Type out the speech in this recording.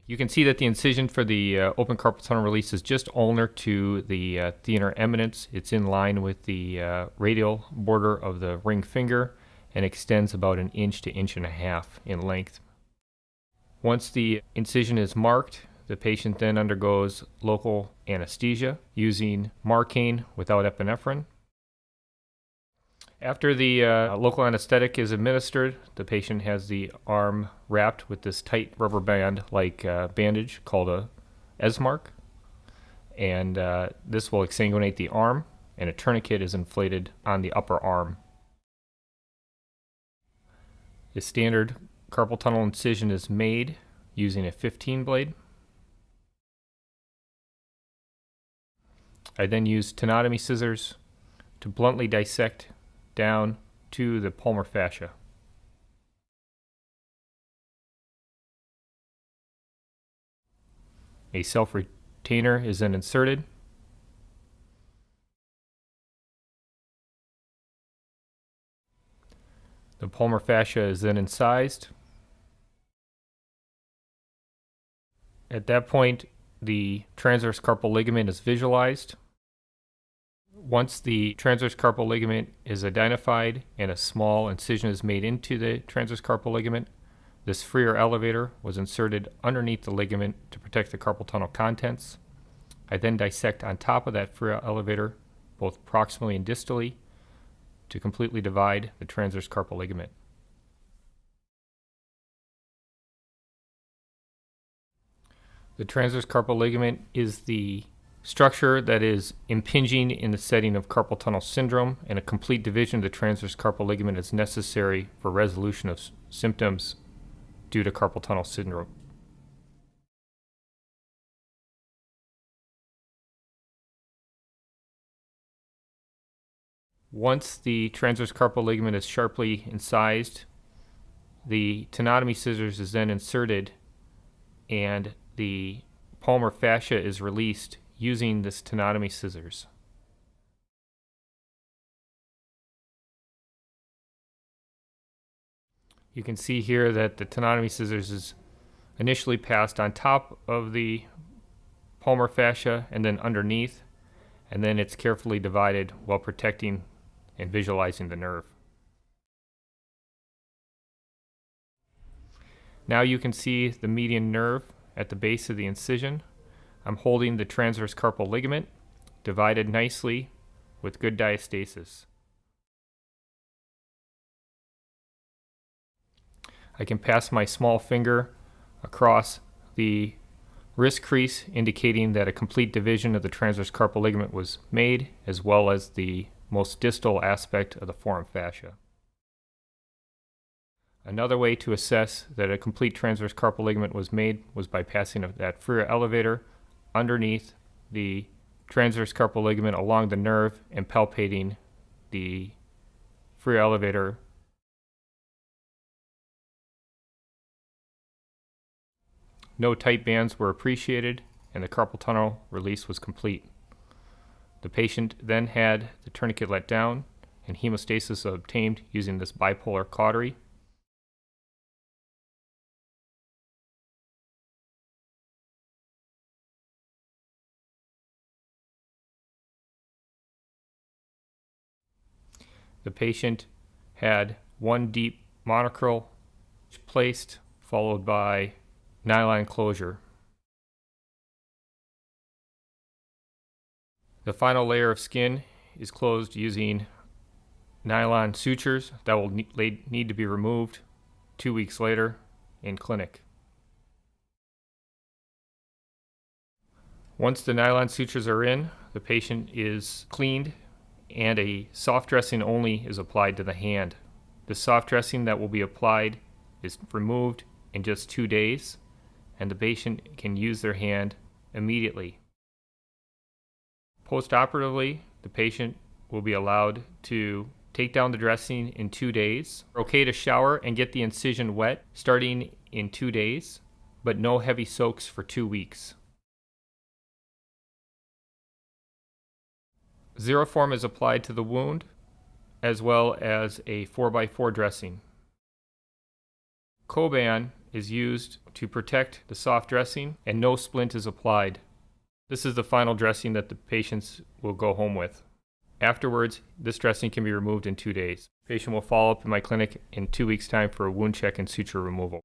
You can see that the incision for the open carpal tunnel release is just ulnar to the thenar eminence. It's in line with the radial border of the ring finger and extends about an inch to inch and a half in length. Once the incision is marked, the patient then undergoes local anesthesia using Marcaine without epinephrine. After the local anesthetic is administered, the patient has the arm wrapped with this tight rubber band-like bandage called a S-mark, and this will exsanguinate the arm, and a tourniquet is inflated on the upper arm. The standard carpal tunnel incision is made using a 15 blade. I then use tenotomy scissors to bluntly dissect down to the palmar fascia. A self-retainer is then inserted. The palmar fascia is then incised. At that point, the transverse carpal ligament is visualized. Once the transverse carpal ligament is identified and a small incision is made into the transverse carpal ligament, this freer elevator was inserted underneath the ligament to protect the carpal tunnel contents. I then dissect on top of that freer elevator, both proximally and distally, to completely divide the transverse carpal ligament. The transverse carpal ligament is the structure that is impinging in the setting of carpal tunnel syndrome, and a complete division of the transverse carpal ligament is necessary for resolution of symptoms due to carpal tunnel syndrome. Once the transverse carpal ligament is sharply incised, the tenotomy scissors is then inserted and the palmar fascia is released using this tenotomy scissors. You can see here that the tenotomy scissors is initially passed on top of the palmar fascia and then underneath, and then it's carefully divided while protecting and visualizing the nerve. Now you can see the median nerve at the base of the incision. I'm holding the transverse carpal ligament, divided nicely with good diastasis. I can pass my small finger across the wrist crease, indicating that a complete division of the transverse carpal ligament was made, as well as the most distal aspect of the forearm fascia. Another way to assess that a complete transverse carpal ligament was made was by passing that freer elevator underneath the transverse carpal ligament along the nerve and palpating the freer elevator. No tight bands were appreciated, and the carpal tunnel release was complete. The patient then had the tourniquet let down and hemostasis obtained using this bipolar cautery. The patient had one deep monocryl placed, followed by nylon closure. The final layer of skin is closed using nylon sutures that will need to be removed 2 weeks later in clinic. Once the nylon sutures are in, the patient is cleaned and a soft dressing only is applied to the hand. The soft dressing that will be applied is removed in just 2 days, and the patient can use their hand immediately. Post-operatively, the patient will be allowed to take down the dressing in 2 days. Okay to shower and get the incision wet starting in 2 days, but no heavy soaks for 2 weeks. Zeroform is applied to the wound, as well as a 4x4 dressing. Coban is used to protect the soft dressing and no splint is applied. This is the final dressing that the patients will go home with. Afterwards, this dressing can be removed in 2 days. Patient will follow up in my clinic in 2 weeks' time for a wound check and suture removal.